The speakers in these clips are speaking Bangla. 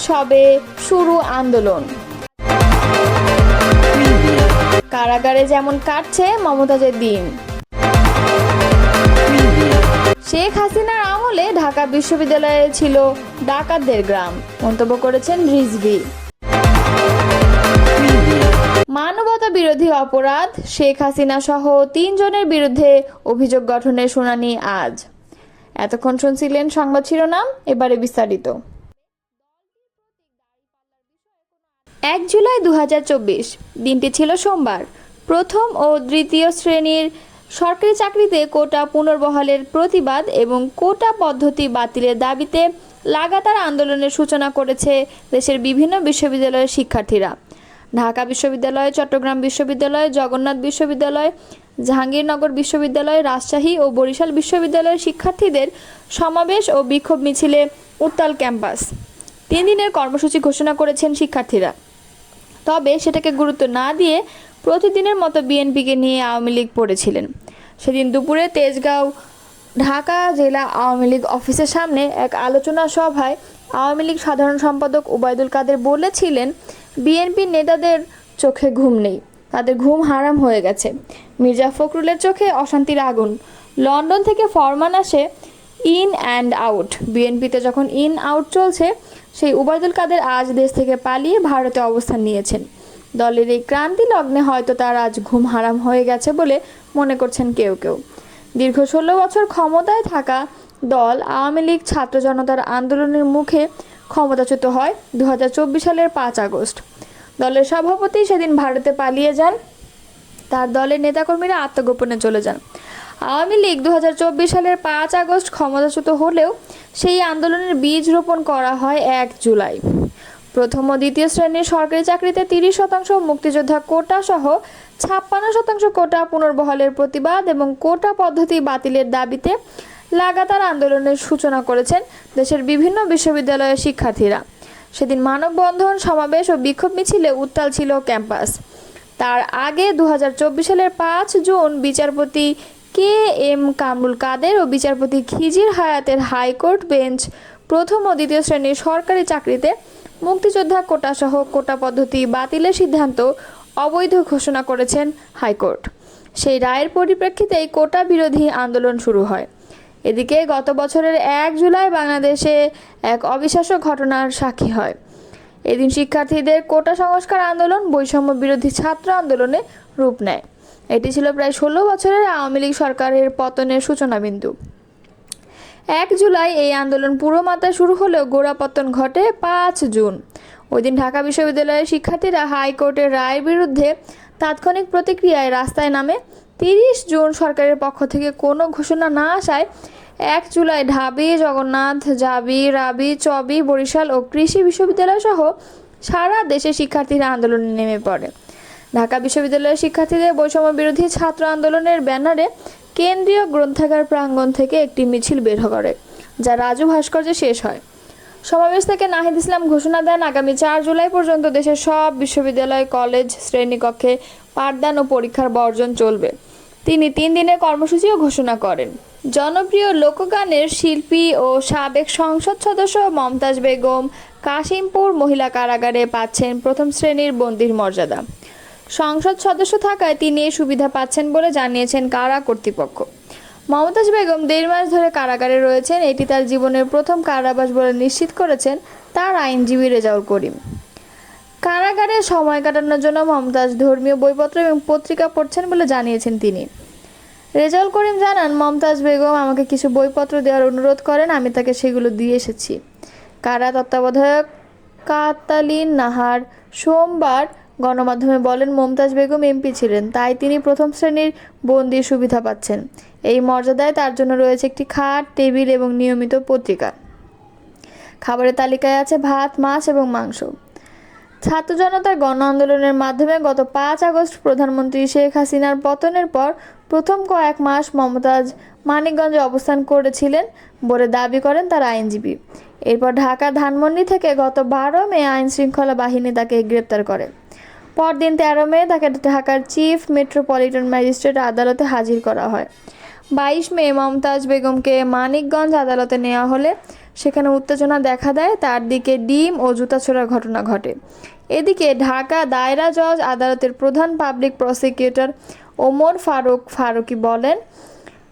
সবে শুরু আন্দোলন। কারাগারে যেমন কাটছে মমতাজের দিন। শেখ হাসিনার আমলে ঢাকা বিশ্ববিদ্যালয়ে ছিল ডাকাতদের গ্রাম, মন্তব্য করেছেন রিজভী। মানবতা বিরোধী অপরাধ, শেখ হাসিনা সহ 3 জনের বিরুদ্ধে অভিযোগ গঠনের শুনানি আজ। এতক্ষণ শুনছিলেন সংবাদ শিরোনাম, এবারে বিস্তারিত। 1 জুলাই 2024 দিনটি ছিল সোমবার। প্রথম ও দ্বিতীয় শ্রেণীর সরকারি চাকরিতে কোটা পুনর্বহালের প্রতিবাদ এবং কোটা পদ্ধতি বাতিলের দাবিতে লাগাতার আন্দোলনের সূচনা করেছে দেশের বিভিন্ন বিশ্ববিদ্যালয়ের শিক্ষার্থীরা। ঢাকা বিশ্ববিদ্যালয়, চট্টগ্রাম বিশ্ববিদ্যালয়, জগন্নাথ বিশ্ববিদ্যালয়, জাহাঙ্গীরনগর বিশ্ববিদ্যালয়, রাজশাহী ও বরিশাল বিশ্ববিদ্যালয়ের শিক্ষার্থীদের সমাবেশ ও বিক্ষোভ মিছিলে উত্তাল ক্যাম্পাস। 3 দিনের কর্মসূচি ঘোষণা করেছেন শিক্ষার্থীরা। তবে সেটাকে গুরুত্ব না দিয়ে প্রতিদিনের মতো বিএনপিকে নিয়ে আওয়ামী লীগ পড়েছিলেন। সেদিন দুপুরে তেজগাঁও ঢাকা জেলা আওয়ামী লীগ অফিসের সামনে এক আলোচনা সভায় আওয়ামী লীগ সাধারণ সম্পাদক ওবায়দুল কাদের বলেছিলেন, বিএনপির নেতাদের চোখে ঘুম নেই, তাদের ঘুম হারাম হয়ে গেছে। মির্জা ফখরুলের চোখে অশান্তির আগুন। লন্ডন থেকে ফরমান আসে ইন অ্যান্ড আউট। বিএনপিতে যখন ইন আউট চলছে, সেই ওবায়দুল কাদের আজ দেশ থেকে পালিয়ে ভারতে অবস্থান নিয়েছেন। দলের এই ক্রান্তি লগ্নে হয়তো তার আজ ঘুম হারাম হয়ে গেছে বলে মনে করছেন কেউ কেউ। দীর্ঘ 16 বছর ক্ষমতায় থাকা দল আওয়ামী লীগ ছাত্র জনতার আন্দোলনের মুখে ক্ষমতাচ্যুত হয় 2024 সালের 5 আগস্ট। দলের সভাপতি সেদিন ভারতে পালিয়ে যান, তার দলের নেতাকর্মীরা আত্মগোপনে চলে যান। আওয়ামী লীগ 2024 সালের 5 আগস্ট ক্ষমতাচ্যুত হলেও সেই আন্দোলনের বীজ রোপণ করা হয় 1 জুলাই। প্রথম ও দ্বিতীয় শ্রেণীর সরকারি চাকরিতে 30% মুক্তিযোদ্ধা কোটা সহ 56% কোটা পুনর্বহালের প্রতিবাদ এবং কোটা পদ্ধতি বাতিলের দাবিতে লাগাতার আন্দোলনের সূচনা করেছেন দেশের বিভিন্ন বিশ্ববিদ্যালয়ের শিক্ষার্থীরা। সেদিন মানববন্ধন, সমাবেশ ও বিক্ষোভ মিছিলে উত্তাল ছিল ক্যাম্পাস। তার আগে 2024 সালের 5 জুন বিচারপতি KM কামরুল কাদের ও বিচারপতি খিজির হায়াতের হাইকোর্ট বেঞ্চ প্রথম ও দ্বিতীয় শ্রেণীর সরকারি চাকরিতে মুক্তিযোদ্ধা কোটা সহ কোটা পদ্ধতি বাতিলের সিদ্ধান্ত অবৈধ ঘোষণা করেছেন হাইকোর্ট। সেই রায়ের পরিপ্রেক্ষিতেই কোটা বিরোধী আন্দোলন শুরু হয়। এদিকে গত বছরের 1 জুলাই বাংলাদেশে এক অবিশ্বাস্য ঘটনার সাক্ষী হয়। এদিন শিক্ষার্থীদের কোটা সংস্কার আন্দোলন বৈষম্য বিরোধী ছাত্র আন্দোলনে রূপ নেয়। এটি ছিল প্রায় 16 বছরের আওয়ামী লীগ সরকারের পতনের সূচনাবিন্দু। 1 জুলাই এই আন্দোলন পুরো মাত্রায় শুরু হলেও গোড়াপত্তন ঘটে 5 জুন। ওই দিন ঢাকা বিশ্ববিদ্যালয়ের শিক্ষার্থীরা হাইকোর্টের রায়ের বিরুদ্ধে তাৎক্ষণিক প্রতিক্রিয়ায় রাস্তায় নামে। 30 জুন সরকারের পক্ষ থেকে কোনো ঘোষণা না আসায় 1 জুলাই ঢাবি, জগন্নাথ, জাবি, রাবি, চবি, বরিশাল ও কৃষি বিশ্ববিদ্যালয় সহ সারা দেশে শিক্ষার্থীরা আন্দোলনে নেমে পড়ে। ঢাকা বিশ্ববিদ্যালয়ের শিক্ষার্থীদের বৈষম্য বিরোধী ছাত্র আন্দোলনের ব্যানারে কেন্দ্রীয় গ্রন্থাগার প্রাঙ্গণ থেকে একটি মিছিল বের করে, যা রাজু ভাস্কর্যে শেষ হয়। সমাবেশ থেকে নাহিদ ইসলাম ঘোষণা দেন, আগামী 4 জুলাই পর্যন্ত দেশের সব বিশ্ববিদ্যালয়, কলেজ, শ্রেণীকক্ষে পাঠদান ও পরীক্ষার বর্জন চলবে। তিনি 3 দিনের কর্মসূচিও ঘোষণা করেন। জনপ্রিয় লোকগানের শিল্পী ও সাবেক সংসদ সদস্য মমতাজ বেগম কাশিমপুর মহিলা কারাগারে পাচ্ছেন প্রথম শ্রেণীর বন্দীর মর্যাদা। সংসদ সদস্য থাকায় তিনি এই সুবিধা পাচ্ছেন বলে জানিয়েছেন কারা কর্তৃপক্ষ। মমতাজ বেগম 1.5 মাস ধরে কারাগারে রয়েছেন। এটি তার জীবনের প্রথম কারাবাস বলে নিশ্চিত করেছেন তার আইনজীবী রেজাউল করিম। কারাগারে সময় কাটানোর জন্য মমতাজ ধর্মীয় বইপত্র এবং পত্রিকা পড়ছেন বলে জানিয়েছেন তিনি। রেজাউল করিম জানান, মমতাজ বেগম আমাকে কিছু বইপত্র দেওয়ার অনুরোধ করেন, আমি তাকে সেগুলো দিয়ে এসেছি। কারা তত্ত্বাবধায়ক কাতালিন নাহার সোমবার গণমাধ্যমে বলেন, মমতাজ বেগম এমপি ছিলেন, তাই তিনি প্রথম শ্রেণীর বন্দির সুবিধা পাচ্ছেন। এই মর্যাদায় তার জন্য রয়েছে একটি খাট, টেবিল এবং নিয়মিত পত্রিকা। খাবারের তালিকায় আছে ভাত, মাছ এবং মাংস। ছাত্র জনতার গণ আন্দোলনের মাধ্যমে গত 5 আগস্ট প্রধানমন্ত্রী শেখ হাসিনার পতনের পর প্রথম কয়েক মাস মমতাজ মানিকগঞ্জে অবস্থান করেছিলেন বলে দাবি করেন তার আইনজীবী। এরপর ঢাকা ধানমন্ডি থেকে গত 12 মে আইন শৃঙ্খলা বাহিনী তাকে গ্রেপ্তার করে। পরদিন 13 মে তাকে ঢাকার চিফ মেট্রোপলিটন ম্যাজিস্ট্রেট আদালতে হাজির করা হয়। 22 মে মমতাজ বেগমকে মানিকগঞ্জ আদালতে নেওয়া হলে সেখানে উত্তেজনা দেখা দেয়, তার দিকে ডিম ও জুতা ছোড়ার ঘটনা ঘটে। এদিকে ঢাকা দায়রা জজ আদালতের প্রধান পাবলিক প্রসিকিউটর ওমর ফারুকী বলেন,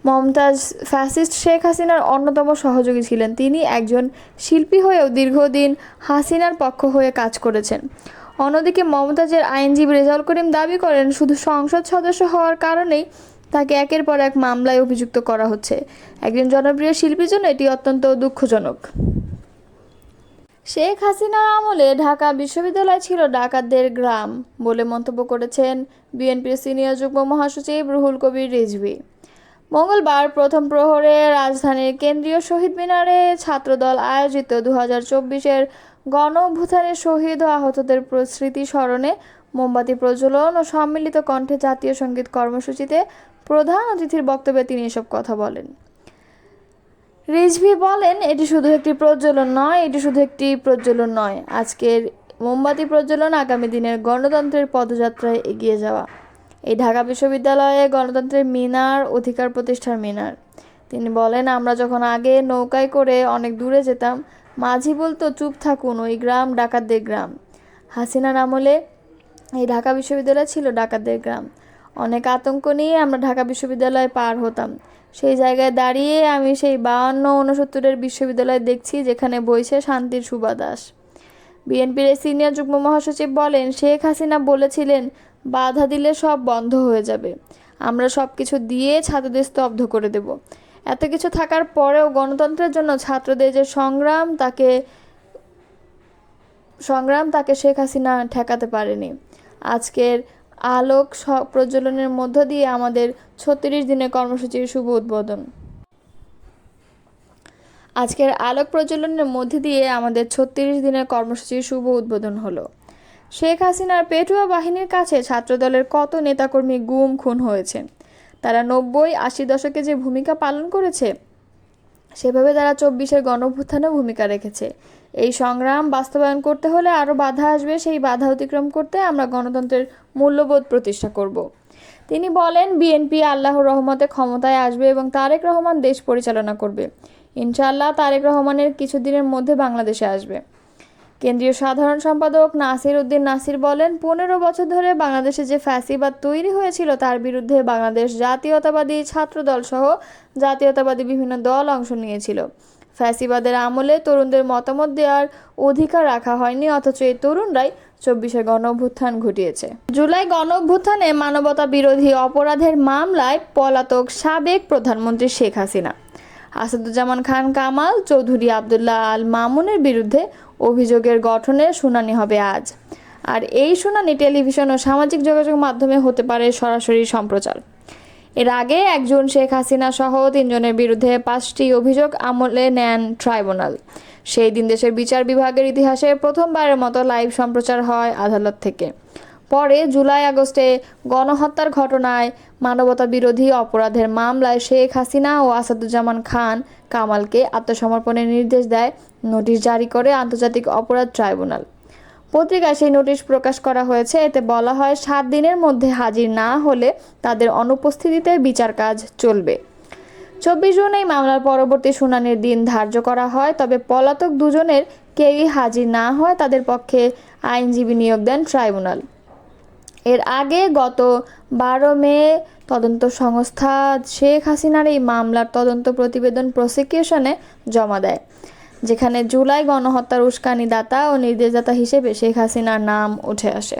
মমতাজ ফ্যাসিস্ট শেখ হাসিনার অন্যতম সহযোগী ছিলেন। তিনি একজন শিল্পী হয়েও দীর্ঘদিন হাসিনার পক্ষ হয়ে কাজ করেছেন। অন্যদিকে মমতাজের আইনজীবী রেজাউল করিম দাবি করেন, শুধু সংসদ সদস্য হওয়ার কারণেই তাকে একের পর এক মামলায় অভিযুক্ত করা হচ্ছে। একজন জনপ্রিয় শিল্পীর জন্য এটি অত্যন্ত দুঃখজনক। শেখ হাসিনার আমলে ঢাকা বিশ্ববিদ্যালয় ছিল ডাকাতদের গ্রাম বলে মন্তব্য করেছেন বিএনপির সিনিয়র যুগ্ম মহাসচিব রুহুল কবির রিজভী। মঙ্গলবার প্রথম প্রহরে রাজধানীর কেন্দ্রীয় শহীদ মিনারে ছাত্রদল আয়োজিত 2024-এর গণ অভ্যুত্থানের শহীদ ও আহতদের স্মৃতি স্মরণে মোমবাতি প্রজ্বলন ও সম্মিলিত কণ্ঠে জাতীয় সঙ্গীত কর্মসূচিতে প্রধান অতিথির বক্তব্যে তিনি এসব কথা বলেন। রিজভী বলেন, এটি শুধু একটি প্রজ্বলন নয়। আজকের মোমবাতি প্রজ্বলন আগামী দিনের গণতন্ত্রের পদযাত্রায় এগিয়ে যাওয়া। এই ঢাকা বিশ্ববিদ্যালয়ে গণতন্ত্রের মিনার, অধিকার প্রতিষ্ঠার মিনার। তিনি বলেন, আমরা যখন আগে নৌকায় করে অনেক দূরে যেতাম, মাঝি বলতো, চুপ থাকুন, ওই গ্রাম ডাকাতদের গ্রাম। হাসিনার আমলে এই ঢাকা বিশ্ববিদ্যালয় ছিল ডাকাতদের গ্রাম। অনেক আতঙ্ক নিয়ে আমরা ঢাকা বিশ্ববিদ্যালয়ে পার হতাম। সেই জায়গায় দাঁড়িয়ে আমি সেই 52-69-এর বিশ্ববিদ্যালয় দেখছি, যেখানে বইছে শান্তির সুবাতাস। বিএনপির সিনিয়র যুগ্ম মহাসচিব বলেন, শেখ হাসিনা বলেছিলেন, বাধা দিলে সব বন্ধ হয়ে যাবে। আমরা সব কিছু দিয়ে ছাত্রদের স্তব্ধ করে দেব। এত কিছু থাকার পরেও গণতন্ত্রের জন্য ছাত্রদের যে সংগ্রাম তাকে শেখ হাসিনা ঠেকাতে পারেনি। আজকের আলোক প্রজ্বলনের মধ্য দিয়ে আমাদের 36 দিনের কর্মসূচির শুভ উদ্বোধন। হলো। শেখ হাসিনার পেটুয়া বাহিনীর কাছে ছাত্রদলের কত নেতাকর্মী গুম খুন হয়েছে। তারা 90-80 দশকে যে ভূমিকা পালন করেছে, সেভাবে তারা 24-এর গণঅভ্যুত্থানে ভূমিকা রেখেছে। এই সংগ্রাম বাস্তবায়ন করতে হলে আরও বাধা আসবে। সেই বাধা অতিক্রম করতে আমরা গণতন্ত্রের মূল্যবোধ প্রতিষ্ঠা করব। তিনি বলেন, বিএনপি আল্লাহর রহমতে ক্ষমতায় আসবে এবং তারেক রহমান দেশ পরিচালনা করবে। ইনশাআল্লাহ তারেক রহমানের কিছুদিনের মধ্যে বাংলাদেশে আসবে। কেন্দ্রীয় সাধারণ সম্পাদক নাসির উদ্দিন নাসির বলেন, 15 বছর ধরে বাংলাদেশে যে ফ্যাসিবাদ তৈরি হয়েছিল, তার বিরুদ্ধে বাংলাদেশ জাতীয়তাবাদী ছাত্রদল সহ জাতীয়তাবাদী বিভিন্ন দল অংশ নিয়েছিল। ফ্যাসিবাদের আমলে তরুণদের মতামত দেওয়ার অধিকার রাখা হয়নি, অথচ এই তরুণরাই 24-এর গণঅভ্যুত্থান ঘটিয়েছে। জুলাই গণঅভ্যুত্থানে মানবতা বিরোধী অপরাধের মামলায় পলাতক সাবেক প্রধানমন্ত্রী শেখ হাসিনা, আসাদুজ্জামান খান কামাল, চৌধুরী আবদুল্লাহ আল মামুনের বিরুদ্ধে অভিযোগের গঠনের শুনানি হবে আজ। আর এই শুনানি টেলিভিশন ও সামাজিক যোগাযোগ মাধ্যমে হতে পারে সরাসরি সম্প্রচার। এর আগে একজন শেখ হাসিনা সহ 3 জনের বিরুদ্ধে 5টি অভিযোগ আমলে নেন ট্রাইব্যুনাল। সেই দিন দেশের বিচার বিভাগের ইতিহাসে প্রথমবারের মতো লাইভ সম্প্রচার হয় আদালত থেকে। পরে জুলাই-আগস্টে গণহত্যার ঘটনায় মানবতা বিরোধী অপরাধের মামলায় শেখ হাসিনা ও আসাদুজ্জামান খান কামালকে আত্মসমর্পণের নির্দেশ দেয়, নোটিশ জারি করে আন্তর্জাতিক অপরাধ ট্রাইব্যুনাল। পত্রিকায় সেই নোটিশ প্রকাশ করা হয়েছে। এতে বলা হয়, 7 দিনের মধ্যে হাজির না হলে তাদের অনুপস্থিতিতে বিচার কাজ চলবে। 24 জুন এই মামলার পরবর্তী শুনানির দিন ধার্য করা হয়। তবে পলাতক 2 জনের কেউই হাজির না হয় তাদের পক্ষে আইনজীবী নিয়োগ দেন ট্রাইব্যুনাল। এর আগে গত 12 মে তদন্ত সংস্থা শেখ হাসিনার এই মামলার তদন্ত প্রতিবেদন প্রসিকিউশনে জমা দেয়, যেখানে জুলাই গণহত্যার উস্কানিদাতা ও নির্দেশদাতা হিসেবে শেখ হাসিনার নাম উঠে আসে।